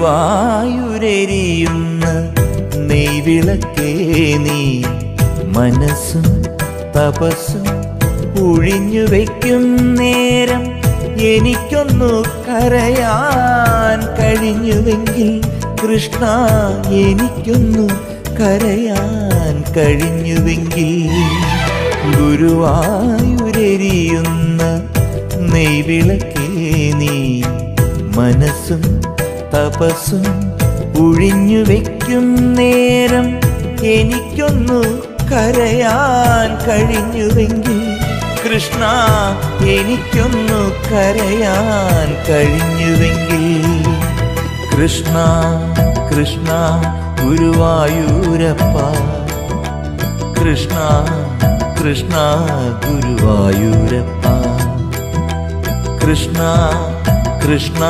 ഗുരുവായൂരെരിയുന്ന നെയ്വിളക്കേ നീ മനസ്സും തപസ്സും ഒഴിഞ്ഞു വയ്ക്കും നേരം എനിക്കൊന്നു കരയാൻ കഴിഞ്ഞുവെങ്കിൽ കൃഷ്ണ, എനിക്കൊന്നു കരയാൻ കഴിഞ്ഞുവെങ്കിൽ. ഗുരുവായൂരെരിയുന്ന നെയ്വിളക്കേ നീ മനസ്സും തപസ്സും ഒഴിഞ്ഞു വയ്ക്കും നേരം എനിക്കൊന്നു കരയാൻ കഴിഞ്ഞുവെങ്കിൽ കൃഷ്ണ, എനിക്കൊന്നു കരയാൻ കഴിഞ്ഞുവെങ്കിൽ. കൃഷ്ണ കൃഷ്ണ ഗുരുവായൂരപ്പ, കൃഷ്ണ കൃഷ്ണ ഗുരുവായൂരപ്പ, കൃഷ്ണ കൃഷ്ണ